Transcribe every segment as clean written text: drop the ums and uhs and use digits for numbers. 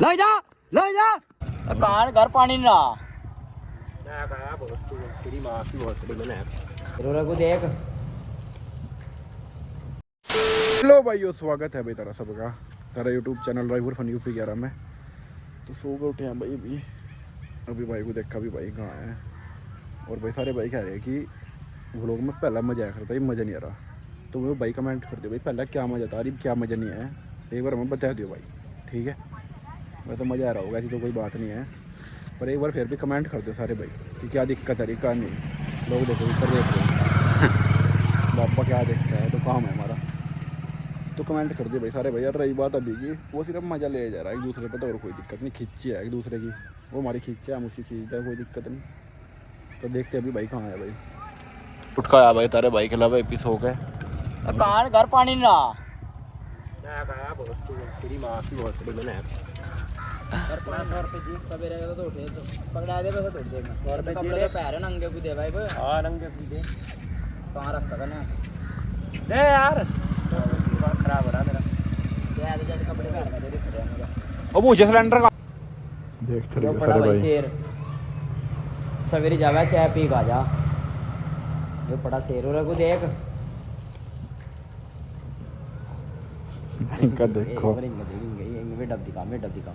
ले जा कान घर पानी ना तेरी माँ की बहुत बड़ी मैंने को देख। हेलो भाइयों, स्वागत है भाई तेरा सबका तेरा YouTube channel driver fun UP 11 में। तो सो के उठे हैं भाई अभी भाई को देखा भी भाई कहाँ है। और भाई सारे भाई कह रहे हैं कि व्लॉग में पहला मज़ा आया करता है, मज़ा नहीं आ रहा। तो वो भाई कमेंट कर दियो भाई पहला क्या मज़ा था, अरे क्या मज़ा नहीं आया, एक बार हमें बता दियो भाई, ठीक है। वैसे मज़ा आ रहा होगा, ऐसी तो कोई बात नहीं है, पर एक बार फिर भी कमेंट कर दो सारे भाई कि क्या दिक्कत है, क्या नहीं। लोग देखो इधर देखो बापा क्या देखता है, तो काम है हमारा। तो कमेंट कर दिए भाई सारे भाई। यार रही बात अभी की, वो सिर्फ मज़ा ले जा रहा है एक दूसरे पे, तो और कोई दिक्कत नहीं। खिंची है एक दूसरे की, वो हमारी खींचे हम उसकी खींचते हैं, कोई दिक्कत नहीं। तो देखते अभी भाई कहाँ है भाई। उठ का आया भाई तारे भाई के अलावा एपी सो गए कान घर पानी ना तेरी माँ की बहुत बड़ी मैंने सवेरे तो उठे तो पकड़ा दे बस तोड़ देगा और पे कपड़े पैर नंगे को दे भाई। हां नंगे दे कहां रखता था ना दे यार, खराब हो रहा मेरा। दे दे कपड़े पैर में दे रहे मेरा। अब मुझे सिलेंडर का देख रहे सारे भाई शेर सवेरे जावा चाय पी का जा, जो बड़ा शेर हो रहा को देख। इनका देखो इनके डब दिखा मैं डब दिखा।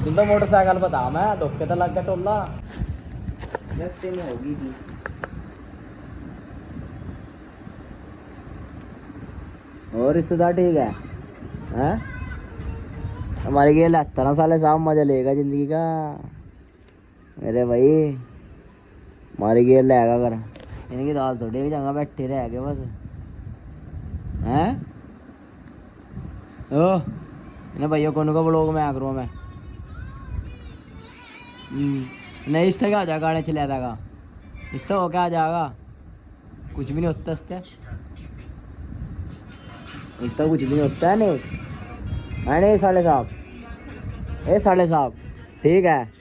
दिन तो मोटरसाइकिल बता मैं धोखे तो लग गया टोला में होगी जी। और रिश्तेदार ठीक है हैं? हमारे लिए 13 साल साहब मजा लेगा जिंदगी का मेरे भाई। हमारी गेर लेगा कर इनकी दाल थोड़ी एक जगह बैठे रह गए बस हैं। ओ इन्हें भैया कौन को ब्लॉग में आ करूँ मैं नहीं। इससे क्या हो जाएगा, गाने चले जाएगा इससे हो क्या आ जाएगा, कुछ भी नहीं होता इससे कुछ भी नहीं होता है। नहीं है नहीं साले साहब, ए साले साहब ठीक है।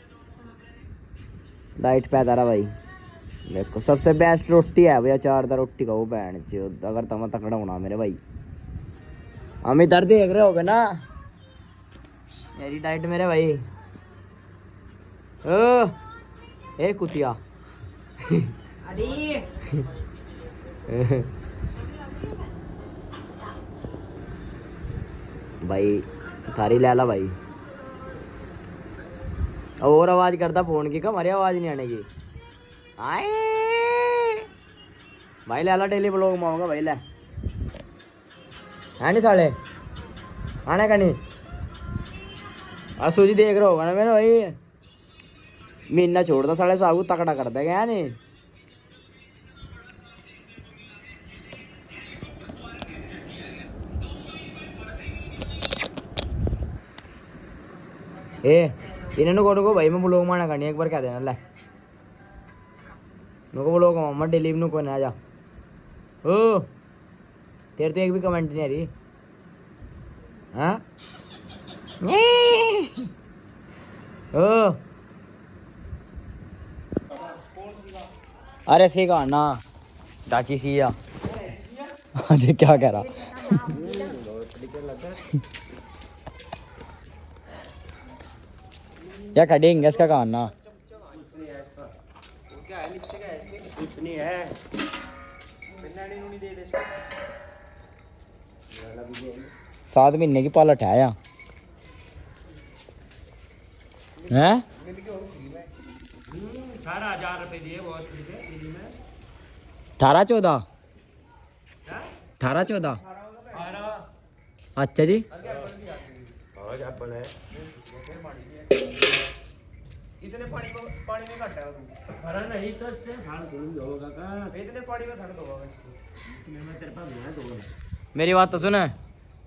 लाइट पैदा रहा भाई देखो, सबसे बेस्ट रोटी है भैया, 4 रोटी का वो बहन चोद। अगर तुम तकड़ा होना मेरे भाई, हम इधर देख रहे होगे ना मेरी डाइट मेरे भाई। ओ ए कुतिया अरे भाई थारी ले ला भाई। और आवाज करता फोन की, हमारी आवाज नहीं आने की। आए भाई ले ला, डेली ब्लॉग में आऊंगा भाई। ले है नहीं साले आने का नहीं। सूजी देख रहा होगा ना मेरे भाई, महीना छोड़ता साढ़े साहब तकड़ा कर देगा नहीं। ए इन्हें को भाई मैं ब्लॉग माना करनी एक बार कह देना। ले मेरे को ब्लॉग मम्मा डेली नु को ना जा। ओ तेरे तो एक भी कमेंट नहीं आ रही हाँ। ओ अरे सही कहा ना डाची सी या जी क्या कह रहा या खड़ेंगे इसका कहा ना सात महीने की पालट है या हैं 18,000 रुपए दिए 18-14 अच्छा जी। इतने पानी में घट है नहीं तो इससे होगा का इतने पानी में थड़ दो मैं तेरे पास है दो। मेरी बात तो सुन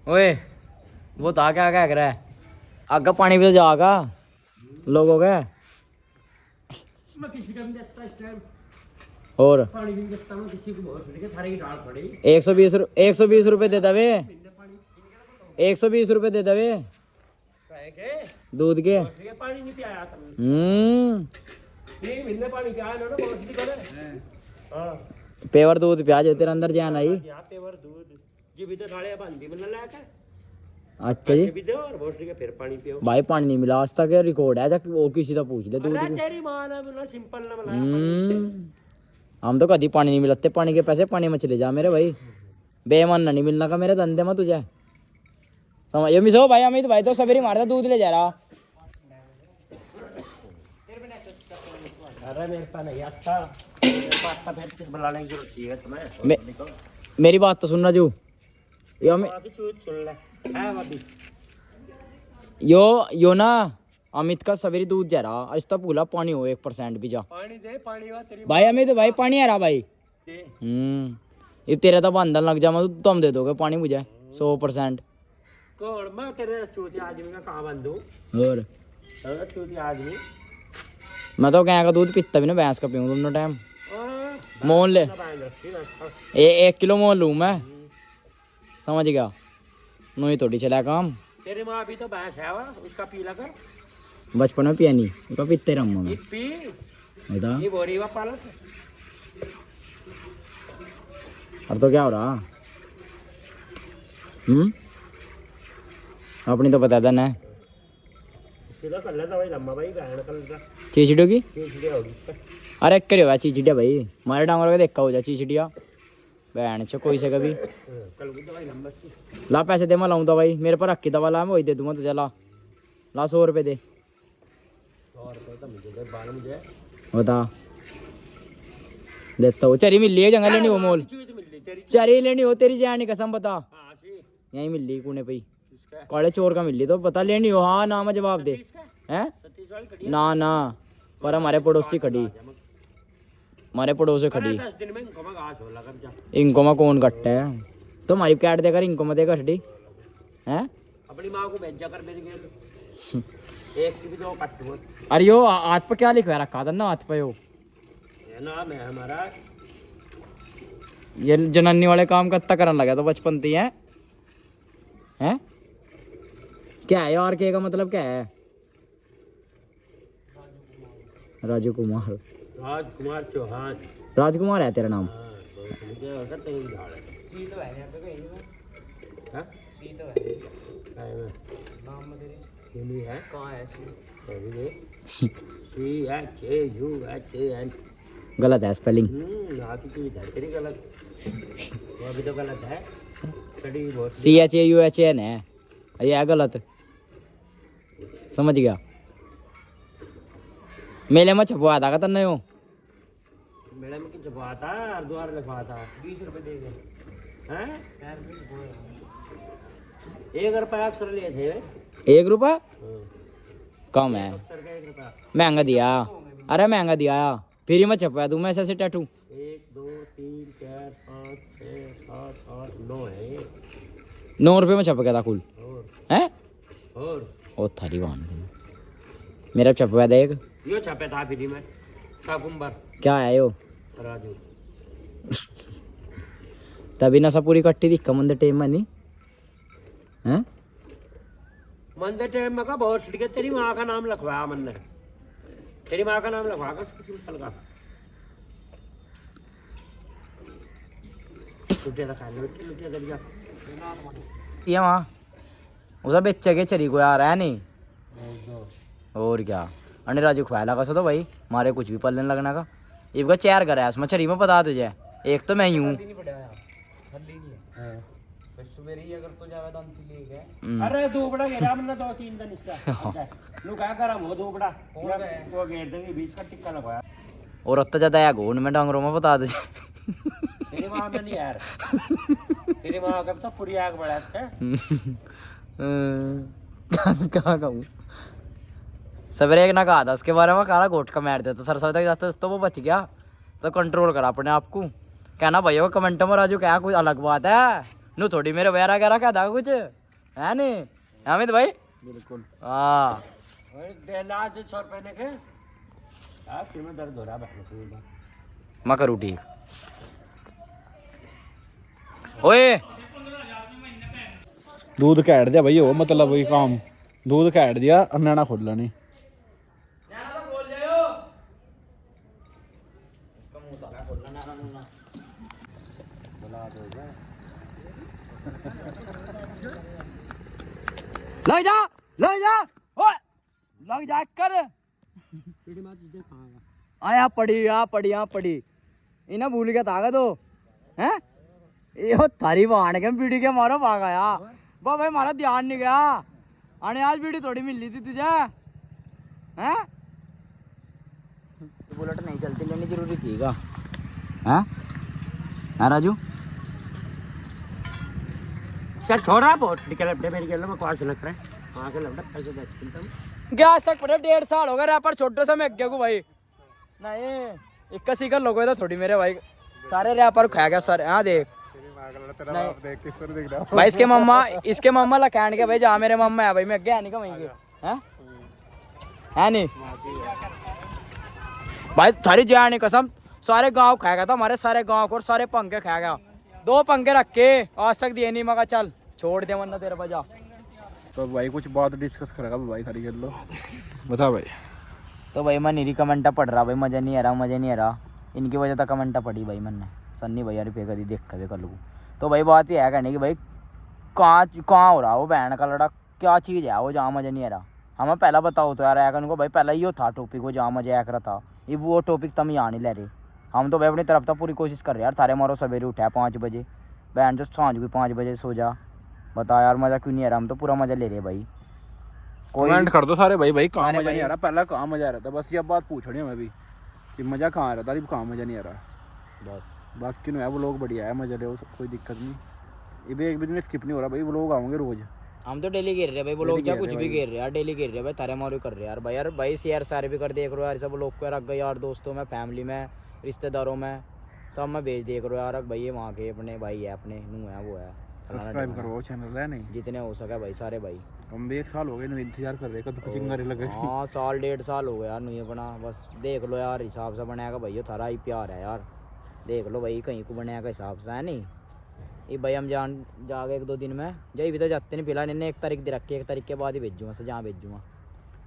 ओए, वो था क्या क्या कर रहा है आगे पानी भी तो जाएगा लोगों का। मैं किसी का भी देता इस टाइम और पानी भी देता मैं किसी को बहुत सुन के थारे की डाल पड़ी 120 रुपए दे दे 120 रुपए दे दे के दूध के। पानी नहीं पियाया तुमने 3 महीने पानी पियाया ना बहुत करे। हां पेवर दूध प्याज है तेरे अंदर जान आई। यहाँ पेवर दूध जी भी तो साले बंदी मिलने लायक है। अच्छा जी भी दो और बोतल के फिर पानी पियो। भाई पानी नहीं मिला आज तक रिकॉर्ड है जाके वो किसी का पूछ ले दूध अरे को। तेरी मां ने बोला सिंपल ना बनाया। हम तो कभी पानी नहीं मिलते पानी के पैसे पानी में चले जा मेरे भाई बेईमान नहीं मिलना का मेरे धंधे में तुझे समझ ये मिसो भाई अमित भाई तो सवेरे मारता दूध ले जा रहा। अरे मेरे पास नहीं आता मेरे पास तो फिर बुलाने की जरूरत चाहिए तुम्हें। मेरी बात तो सुनना जो यो सुन ले है भाभी यो ना अमित का सवेरे दूध जा रहा आज तक भूला पानी हो 1% भी जा पानी दे पानी हुआ तेरी भाई अमित भाई पानी आ रहा भाई दे। ये तेरा तो बंधन लग जा मैं तुम दे दोगे पानी मुझे 100%। कौन मैं तेरे चूती आदमी का कहाँ बंदू और चूती आदमी मैं तो गाय का दूध पीता भी ना भैंस का पीऊँ दोनों टाइम मोल ले 1 किलो मोल लूँ मैं समझ गया नहीं थोड़ी चला काम। तेरी माँ भी तो भैंस है वा उसका पीला कर बचपन में पिया नहीं उसका पीते रहा मैं पी बता ये बोरी वा पालक अब तो क्या हो रहा अपनी तो बता देना है सीधा कर लेता भाई लम्बा भाई गायन कर लेता चीचड़ियों की चीचड़िया होगी अरे करियो भाई चीचड़िया भाई मारे डांगर का देखा हो जा चीचड़िया बहन से कोई से कभी कल को दवाई लंबा ला पैसे दे मैं लाऊं दवाई मेरे पर रखी दवा ला मैं वही दे दूंगा तुझे ला 100 रुपये दे 100 रुपये तो मुझे दे 12 मुझे बता देता हूँ चरी मिल रही जंगल लेनी हो मोल चरी लेनी हो तेरी जानी कसम बता यहीं मिल रही कूने पे काले चोर का मिल रही तो बता लेनी हो हाँ ना मैं जवाब दे हैं ना ना पर हमारे पड़ोसी खड़ी हमारे पड़ोसी खड़ी 10 दिन में इनको में घास हो लगा जा इनको में कौन कटता है तो हमारी कैट देकर इनको में देकर खड़ी हैं अपनी माँ को भेजा कर मेरी गेल एक की भी दो कट वो अरे यो हाथ पे क्या लिखवा रखा था ना हाथ पे यो ये नाम है हमारा ये जनानी वाले काम करता करने लगा तो बचपन थी है हैं क्या है यार के का मतलब क्या है राजू कुमार राजकुमार चौहान राजकुमार है तेरा नाम हाँ तो मुझे होता तेरी झाड़ है सी तो है यहाँ पे कहीं हां सी तो है काय में नाम में तेरे ये नहीं है कहां है सी तेरी दे C H A U H A N गलत है स्पेलिंग आती चीज है तेरी गलत वो अभी तो गलत है स्टडी बहुत CHAUHAN है ये है गलत समझ गया मेले में छपवा था तन्ने हो मेले में कुछ छपवा था हरिद्वार लिखवा था 20 रुपए दे गए हैं 1 रुपया अक्षर लिए थे 1 रुपया कम है अक्षर का 1 रुपया महंगा दिया अरे महंगा दिया फ्री में छपवा दूं मैं ऐसे टैटू 1 2 3 4 5 6 7 8 9 है 9 रुपये में छप गया था कुल हैं और ओ थारी वाहन मेरा छपवा दे एक यो छपे था फ्री में साकुंबर क्या है यो राजू तभी नशा पूरी कट्टी दिखा मंदिर टेम में नहीं हैं मंदिर टाइम में का बहुत सीट तेरी माँ का नाम लिखवाया मन ने तेरी माँ का नाम लिखवा कर किसी साल का लुटिया था खाने लुटिया कर जा ये वहाँ उसे बेचे के चरी को यार है नहीं और क्या अने राजू खुआ लगा सो तो भाई मारे कुछ भी पलने लगना का इनका चेयर कर है इसमें चरी में बता तुझे एक तो मैं ही हूँ अरे दोबड़ा घेरा हमने 2-3 दिन इसका लो क्या करा वो दोबड़ा वो घेर देंगे 20 का टिक्का लगवाया और उतना ज्यादा है घोन में डांगरों में बता तुझे तेरी माँ में नहीं यार तेरी माँ का तो पूरी आग बढ़ा इसका कहाँ कहूँ सवेरे एक ना कहा था उसके बारे में काला गोट का मार देता सरसों तक जाता तो वो बच गया तो कंट्रोल करा अपने आप को कहना भैया कमेंट में राजू क्या कुछ अलग बात है नू थोड़ी मेरे वगैरह कह रहा क्या था कुछ है नहीं अमित भाई बिल्कुल हाँ देना 100 रुपए ने के यार सिर में दर्द हो रहा है मैं करूँ ठीक ओए दूध कैट दिया भाई हो मतलब वही काम दूध कैट दिया अन्ना खोलना नहीं लग जा ओए लग जा कर आया पड़ी इन्हें भूल गया ताकत हो हैं यो थारी वाण के बीड़ी के मारो भाग आया बा भाई मारा ध्यान नहीं गया आने आज बीड़ी थोड़ी मिल थी तुझे हैं बुलेट नहीं चलती लेनी जरूरी थी का हैं राजू चल छोड़ा बहुत निकल अपने मेरी गल में पास लग रहा है वहां के लौटा पैसे दे चिंता क्या आज तक पड़े 1.5 साल हो गए रैपर छोटे से मैं गया को भाई नहीं इक्का सीकर लोगों था थोड़ी मेरे भाई सारे रैपर खा गया सर हाँ देख भाई इसके मम्मा लखैंड के भाई जा मेरे मम्मा है भाई मैं अगे है नहीं कमाएंगे है नहीं भाई थारी जानी कसम सारे गांव खा गया था हमारे सारे गांव को सारे पंखे खा गया 2 पंखे रखे आज तक दिए नहीं मगा चल छोड़ दे वरना तेरे बजा तो भाई कुछ बात डिस्कस करेगा भाई सारी कर लो बता भाई तो भाई मैं नहीं कमेंटा पढ़ रहा भाई मजा नहीं आ रहा इनकी वजह से कमेंटा पढ़ी भाई मैंने सन्नी भैया रुपये का दी देख कर लूँ तो भाई बात ये है कहने की भाई कहाँ हो रहा वो बहन का लड़ा क्या चीज़ है वो जहाँ मजा नहीं आ रहा हमें पहला बताओ तो यार आया उनको भाई पहला ही था टॉपिक वो जहाँ मजा आया कर था ये वो टॉपिक तुम यहाँ नहीं ले रहे हम तो भाई अपनी तरफ तो पूरी कोशिश कर रहे यार थारे मारो सवेरे उठा 5 बजे बहन जो सांझ को 5 बजे सो जा बता यार मजा क्यों नहीं आ रहा हम तो पूरा मजा ले रहे भाई कमेंट कर दो सारे भाई कहाँ मजा नहीं आ रहा पहला कहाँ मजा आ रहा था बस ये बात पूछ रही हूँ मैं भी कि मजा कहाँ आ रहा था अरे कहाँ मजा नहीं आ रहा बस बाकी है वो लोग बढ़िया है मजा ले कोई दिक्कत नहीं ये भी एक भी दिन स्किप नहीं हो रहा भाई वो लोग आएंगे रोज हम तो डेली गिर रहे भाई वो लोग कुछ भी गिर रहे यार डेली गिर रहे भाई तारे मारो कर रहे यार भाई शेयर सारे भी कर देख रहे हो यार सब लोग को रख गए यार दोस्तों में फैमिली में रिश्तेदारों में सब में भेज देख रहे हो यार भाई ये वहाँ के अपने भाई है अपने नू है वो है सब्सक्राइब करो चैनल है नहीं जितने हो सके भाई सारे भाई हम भी 1 साल हो गए इंतजार कर रहे कब चिंगारी लगे हाँ 1.5 साल हो गया यार नहीं बना बस देख लो यार हिसाब से बनाएगा भाई ये थारा ही प्यार है यार देख लो भाई कहीं को बनाएगा हिसाब से है नहीं ये भाई हम जागे 1-2 दिन में जय भी तो जाते नहीं फिलहाल इन्हें 1 तारीख दे रखी 1 तारीख के बाद ही भेजूँगा से जहाँ भेजूँगा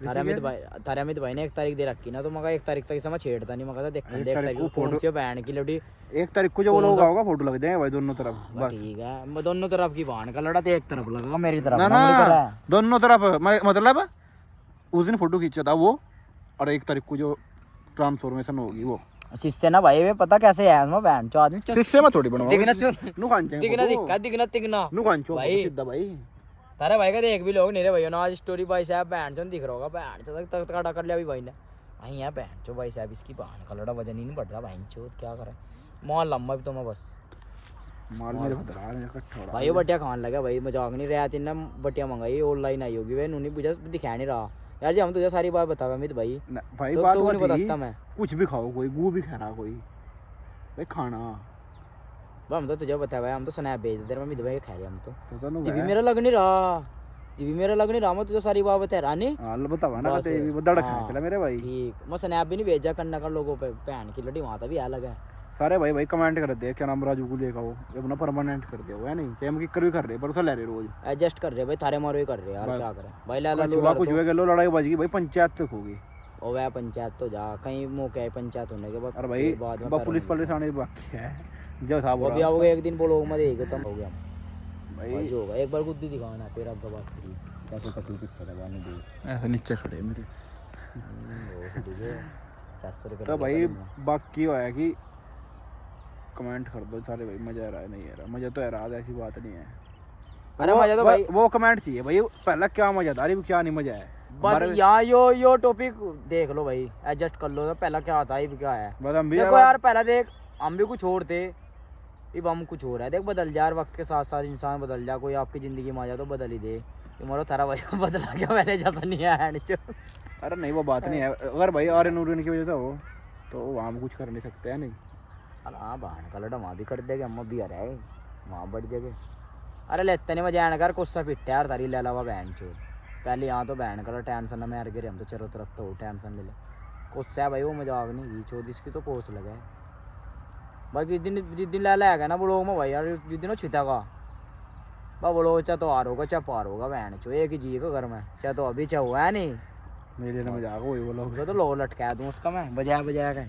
थारे अमित भाई ने 1 तारीख दे रखी ना तो मगर 1 तारीख तक समय छेड़ता नहीं मगर देख 1 तारीख को कौन सी बहन की लड़ी 1 तारीख को जो वो लोग आओगा फोटो लग जाएंगे भाई दोनों तरफ बस ठीक है दोनों तरफ की बहन का लड़ा तो एक तरफ लगेगा मेरी तरफ ना दोनों तरफ मतलब उस दिन फोटो खींचा था वो और 1 तारीख को जो ट्रांसफॉर्मेशन होगी वो शिष्य ना भाई वे पता कैसे है उसमें बहन चो आदमी शिष्य में थोड़ी बनवा दिखना भाई तारे भाई का देख भी लोग नहीं रे भाई ना आज स्टोरी भाई साहब बहन चो दिख रहा होगा बहन चो तक काटा कर लिया भाई ने वहीं है बहन चो भाई साहब इसकी बहन का लड़ा वजन ही नहीं बढ़ रहा बहन चो क्या करे माल लम्बा भी तो मैं बस माल मेरे बता रहा है इकट्ठा भाई वो बटिया खान लगा भाई मजाक नहीं रहा तीन बटिया मंगाई ऑनलाइन आई होगी भाई नूनी बुझा दिखा नहीं रहा यार जी हम तुझे सारी बात बतावा अमित भाई भाई तो बात नहीं बताता मैं कुछ भी खाओ कोई गू भी खा रहा कोई भाई खाना हम तो तुझे बताया हम तो स्नैप भेज दे अमित भाई खा रहे हम तो जी मेरा लग नहीं रहा मैं तुझे सारी बात बता रहा नहीं हां बतावा ना ते भी दड़ खा चला मेरे भाई ठीक मैं स्नैप भी नहीं भेजा करना कर लोगों पे बहन की लड़ी वहां भी अलग है सारे भाई कमेंट कर दे क्या नाम राजू को लेकर आओ ये अपना परमानेंट कर दे है नहीं चाहे हम किकर भी कर रहे पर उसे ले रहे रोज एडजस्ट कर रहे भाई थारे मारो ही कर रहे यार क्या करें भाई लाला कुछ हुए गलो लड़ाई बज गई भाई पंचायत तक होगी ओ वह पंचायत तो जा कहीं मौके है पंचायत होने के बाद अरे भाई पुलिस आने बाकी है जो था वो अभी आओगे एक दिन बोलो मैं देख तुम हो गया भाई जो होगा एक बार गुद्दी दिखाना फिर अब बात करी कैसे कटी पीछे लगा नहीं दे ऐसे नीचे खड़े मेरे 400 रुपए तो भाई बाकी है कि कमेंट कर दो सारे भाई मजा आ रहा है नहीं आ रहा मजा तो आ रहा है ऐसी बात नहीं है अरे मजा तो भाई वो कमेंट चाहिए भाई पहला क्या मजा था क्या नहीं मजा है बस यहाँ यो टॉपिक देख लो भाई एडजस्ट कर लो तो पहला क्या होता है क्या है देखो यार पहला देख हम भी कुछ और थे अब हम कुछ हो रहा है देख बदल जा वक्त के साथ साथ इंसान बदल जा कोई आपकी जिंदगी में आ जा तो बदल ही दे तुम्हारा थारा भाई बदला क्या पहले जैसा नहीं है नीचे अरे नहीं वो बात नहीं है अगर भाई आर्य नूरिन की वजह से हो तो वहाँ हम कुछ कर नहीं सकते हैं नहीं अरे हाँ बहन का लड़ा वहाँ भी कर देगा अम्मा भी आ रहा है वहाँ बढ़ जाएगा अरे लेते नहीं मजा कर गुस्सा पिट यार तारी ले अलावा बहन चो पहले यहाँ तो बहन का टेंशन में यार गिरे हम तो चारों तरफ तो टेंशन ले गुस्सा है भाई वो मजाक नहीं की चौधरी इसकी तो कोस लगा है भाई जिस दिन ला है ना वो लोग में भाई यार जिस दिन वो छितेगा भाई वो लोग चाहे तो हार होगा चाहे पार होगा बहन चो एक ही जी का घर में चाहे तो अभी चाहे हुआ है नहीं मेरे लिए मजाक वही बोला तो लोग लटका दूँ उसका मैं बजाया के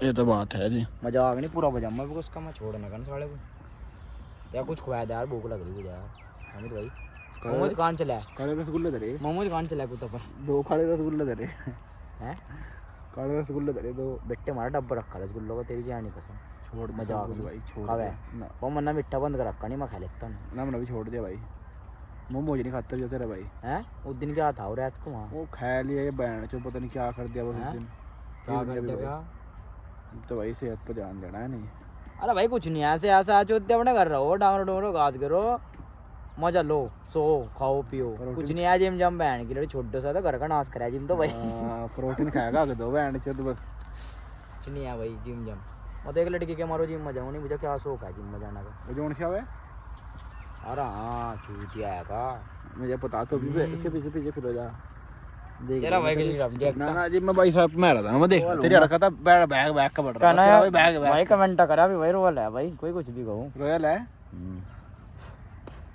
ये तो बात है जी मजाक नहीं पूरा बजा मैं उसका मैं छोड़ने का साले को या कुछ खुआ दे यार, भूख लग रही है यार। अमित भाई मोमो दुकान चला है, काले रसगुल्ले धरे, मोमो दुकान चला है कुत्ता पर 2 काले रसगुल्ले धरे हैं। काले रसगुल्ले धरे 2 बेटे मारा डब्बा रखा रसगुल्लों का, तेरी जानी कसम। छोड़ मजा आ गई गई भाई, छोड़ खावे ना वो मन्ना मिट्टा बंद कर रखा नहीं, मैं खा लेता हूँ ना, मैंने भी छोड़ दिया भाई। मोमोज नहीं खाता जो तेरा भाई हैं। उस दिन क्या था रात को वहाँ, वो खा लिया ये बैंड चो, पता नहीं क्या कर दिया बस उस दिन। क्या कर दिया क्या? तो भाई सेहत पर ध्यान देना है नहीं। अरे भाई कुछ नहीं, ऐसे ऐसे आज अपने कर रहा हो, डांगरो डोंगरो गाज करो, मजा लो, सो खाओ पियो, कुछ नहीं है। जिम जम बहन की लड़ी छोटे सा, तो घर का नाश करा जिम तो भाई। प्रोटीन खाएगा आगे 2 बैंड चो तो बस। कुछ नहीं है भाई जिम जम। मैं तो एक लड़की के मारो जिम में जाऊँ नहीं, मुझे क्या शौक है जिम में जाने का। वो जोन क्या है? अरे हाँ चूतिया है का, मुझे पता तो भी इसके पीछे पीछे फिर हो जा देख तेरा भाई किसी रम देखता ना ना जी। मैं भाई साहब मैं रहा था, मैं देख तेरी हरकत था, बैग बैग का बढ़ रहा कहना है है बैग भाई, कमेंट करा अभी भाई, रोल है भाई, कोई कुछ भी कहूँ। रॉयल है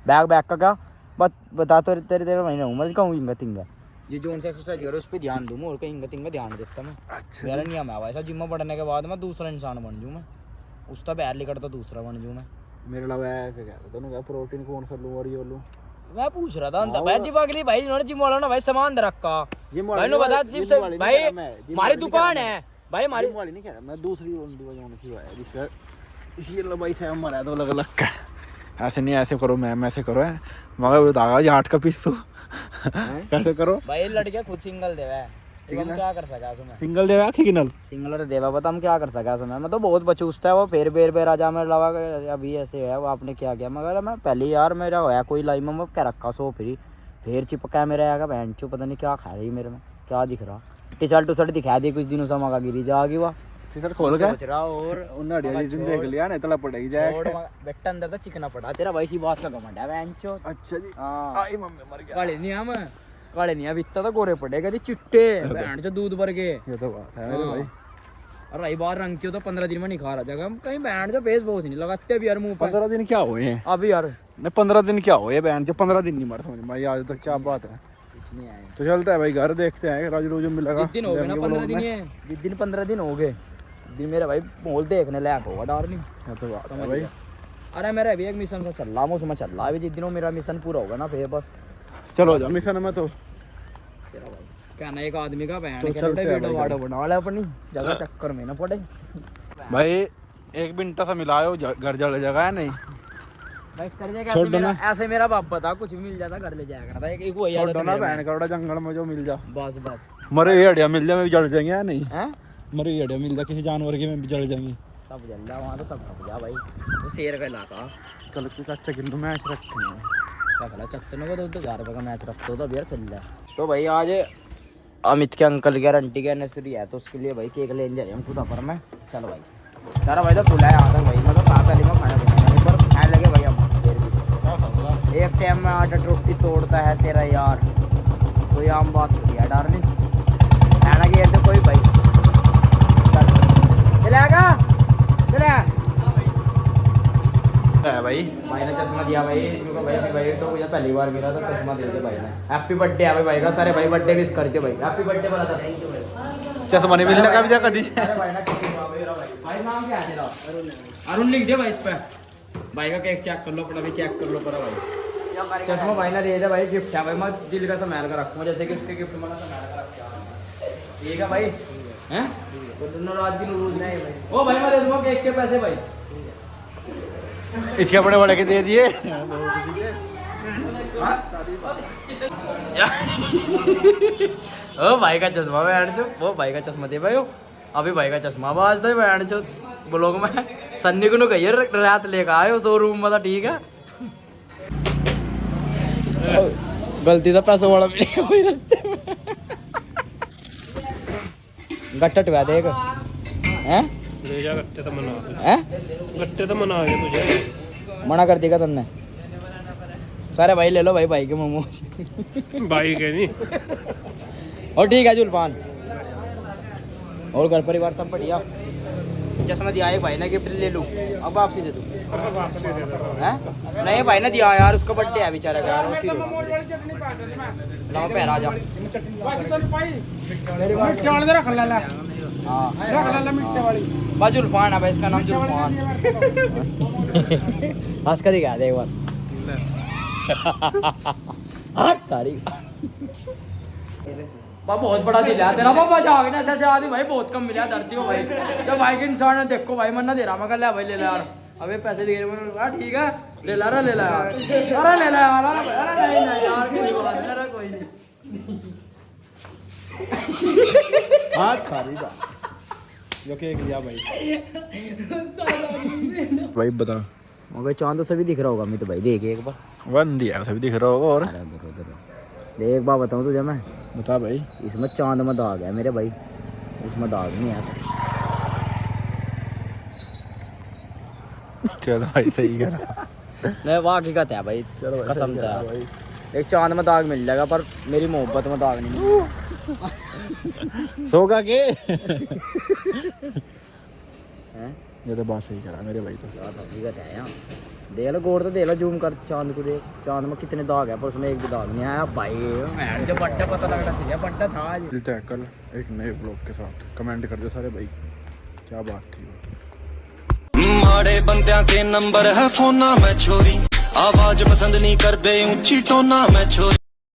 बैग बैग का क्या बता तो तेरे तेरे महीने हूँ मैं कहूँ इंगा तिंगा जी, जो उनसे एक्सरसाइज करो उस पर ध्यान दूँ, और कहीं इंगा तिंगा ध्यान देता मैं। अच्छा मेरा नियम है वैसा, जिम में बढ़ने के बाद मैं दूसरा इंसान बन जाऊँ, मैं उसका बैर लिकड़ता दूसरा बन जाऊँ मैं। मेरे अलावा क्या कहता तूने क्या प्रोटीन कौन सा लूं और ये लूं? मैं पूछ रहा था भाई जिम अगली भाई, इन्होंने जिम वाला ना भाई सामान रखा जिम भाई ने बता जिम से भाई हमारी दुकान है भाई, हमारी जिम वाली नहीं कह रहा मैं, दूसरी जोन सी है जिसका इसी लो भाई से मरा तो अलग अलग का। ऐसे नहीं ऐसे करो मैम, ऐसे करो है मगर बतागा ये 8 का पीस तो कैसे करो भाई। लड़के खुद सिंगल देवा है, हम क्या कर सका उसमें, सिंगल देवा आखी किनल सिंगल और देवा बता हम क्या कर सका उसमें। मैं तो बहुत बचूसता है वो, फिर बेर बेर आजा मेरे अलावा अभी ऐसे है वो, आपने क्या किया मगर मैं पहले यार मेरा होया कोई लाई में क्या रखा सो फिर चिपका मेरा आएगा बहन चो, पता नहीं क्या खा रही मेरे में, क्या दिख रहा। टी शर्ट दिखा दी कुछ दिनों से, मगा गिरी जाएगी वह सीसर खोल के सोच रहा। और उन अड़िया जिन देख लिया नहीं तला पड़ेगी जाए बेटा अंदर तो चिकना पड़ा तेरा भाई सी बात का घमंड है बहन चो। अच्छा जी हाँ आई मम्मी मर गया काले नहीं हम काले नहीं, अब इतना तो गोरे पड़ेगा चिट्टे बहन चो दूध भर के। ये तो बात है मेरे भाई। और रही बार रंग की तो 15 दिन में नहीं खा रहा जगह हम कहीं बहन जो फेस बहुत नहीं लगाते भी यार मुंह पर। 15 दिन क्या हुए हैं अभी यार नहीं 15 दिन क्या हुए बहन जो 15 दिन नहीं मर समझ भाई आज तक क्या बात है। कुछ नहीं आए तो चलता है भाई घर देखते हैं रोज रोज मिलेगा। जिस दिन हो गए ना 15 दिन, ये जिस दिन 15 दिन हो गए दिन मेरा भाई मोल देखने लायक होगा डार्लिंग। ये तो बात है समझ भाई। गया। अरे मेरा अभी एक मिशन से चल रहा मौसम चल रहा है, अभी जिस दिन मेरा मिशन पूरा होगा ना फिर बस चलो जा मिशन में तो तेरा भाई कहना एक आदमी का बहन तो के चलते हैं वीडियो भाई वाडो बना ले अपनी जगह चक्कर में ना पड़े भाई। 1 मिनट सा मिलाओ घर जल जगह है नहीं भाई कर जाएगा छोड़ ऐसे दो ना। ऐसे मेरा बाप बता कुछ भी मिल जाता घर ले जाया करता एक वो याद छोड़ ना बहन करोड़ा जंगल में जो मिल जा बस बस मरे हुए हड्डियां मिल जाए मैं भी जल जाएंगे या नहीं? हैं मरे हुए हड्डियां मिल जाए किसी जानवर के में भी जल जाएंगे। सब जल रहा वहाँ तो सब खप जा भाई, वो शेर का इलाका। चलो कुछ अच्छा किलो मैच रखते हैं। क्या खेला चच्चे ने तो 1000 का मैच रखते हो तो यार खेल रहा। तो भाई आज अमित के अंकल के और आंटी के एनिवर्सरी है तो उसके लिए भाई केक लेने जा रहे हम खुदा पर में। चलो भाई तारा भाई तो खुला है यहाँ तक भाई, मैं तो कहा पहले में खाना देना पर खाने लगे भाई हम देर भी। एक टाइम में 8 रोटी तोड़ता है तेरा यार, कोई आम बात हो है डार्लिंग। खाना की तो कोई भाई चलेगा चले है भाई भाई ने चश्मा दिया भाई क्योंकि भाई अभी भाई तो मुझे पहली बार मिला तो चश्मा दे दे भाई ने। हैप्पी बर्थडे है भाई का, सारे भाई बर्थडे विश करते भाई, हैप्पी बर्थडे बोला था। थैंक यू भाई। चश्मा नहीं मिलने का भी जा कदी। अरे भाई ना केक भाई भाई नाम क्या है तेरा? अरुण लिख दे भाई इस पे। भाई का केक चेक कर लो अपना भी चेक कर लो पर भाई चश्मा भाई ने दे दे भाई, गिफ्ट है भाई, मैं दिल का संभाल कर रखूंगा जैसे कि उसके गिफ्ट मैंने संभाल कर रखा। ठीक है भाई हैं तो नाराज की रोज नहीं भाई। ओ भाई मैं दे दूंगा केक के पैसे भाई, इसके बड़े बड़े के दे दिए। ओ भाई का चश्मा बैठ चो, वो भाई का चश्मा दे भाई हो। अभी भाई का चश्मा बाज दे बैठ चो ब्लॉग में सन्नी को कहिए रात लेकर आए शोरूम में, ठीक है। गलती से पैसा वाला मिलेगा कोई रास्ते में गट्टा टवा देख हैं ले जा गट्टे तो मना हैं गट्टे तो मना गए तुझे मना कर देगा तुमने। सारे भाई ले लो भाई भाई के मोमोज भाई के नहीं और ठीक है जुलपान और घर परिवार सब बढ़िया। चश्मा दिया है भाई ने गिफ्ट ले लूँ अब वापसी दे दूँ वापस दे दे हैं? नहीं भाई ने दिया यार, उसका बर्थडे है बेचारा का यार, उसी लाओ पैर आ जा मिर्च वाले रख ला हाँ रख ला मिर्च वाली बस जुल्फान है भाई, इसका नाम जुल्फान। हंस कर दिखा दे एक बार। तारीख बहुत बड़ा दिल है तेरा बाबा, जागने ऐसे आदमी भाई बहुत कम मिला धरती में भाई। जब भाई के इंसान ने देखो भाई मन्ना दे रहा, मैं ले भाई ले ले यार, अबे पैसे दे रहे, ठीक है ले ला यार, ले ला यार, अरे ले ला यार, अरे नहीं नहीं यार कोई बात नहीं, अरे कोई नहीं। हाँ तारीख जो केक लिया भाई। भाई बता, मगर चांद तो सभी दिख रहा होगा अमित भाई, देख एक बार। वन दिया सभी दिख रहा होगा। और देख एक बार बताऊँ तुझे मैं, बता भाई। इसमें चांद में दाग है मेरे भाई, इसमें दाग नहीं है। चलो भाई सही करा। नहीं वाह हकीकत है भाई, कसम से भाई एक चांद में दाग मिल जाएगा, पर मेरी मोहब्बत में दाग नहीं मिलेगा। सोगा के हैं? ये तो बात सही करा मेरे भाई। तो हकीकत है यार, देख लो गौर तो देख लो, जूम कर चांद को देख, चांद में कितने दाग है पर उसमें एक भी दाग नहीं आया भाई। मैं जब बट्टा पता लगना चाहिए, बट्टा था आज। मिलते हैं कल एक नए ब्लॉग के साथ। कमेंट कर दो सारे भाई क्या बात थी। माड़े बंदियां के नंबर है फोना में छोरी, आवाज पसंद नहीं करदे ऊंची टोना में छोरी।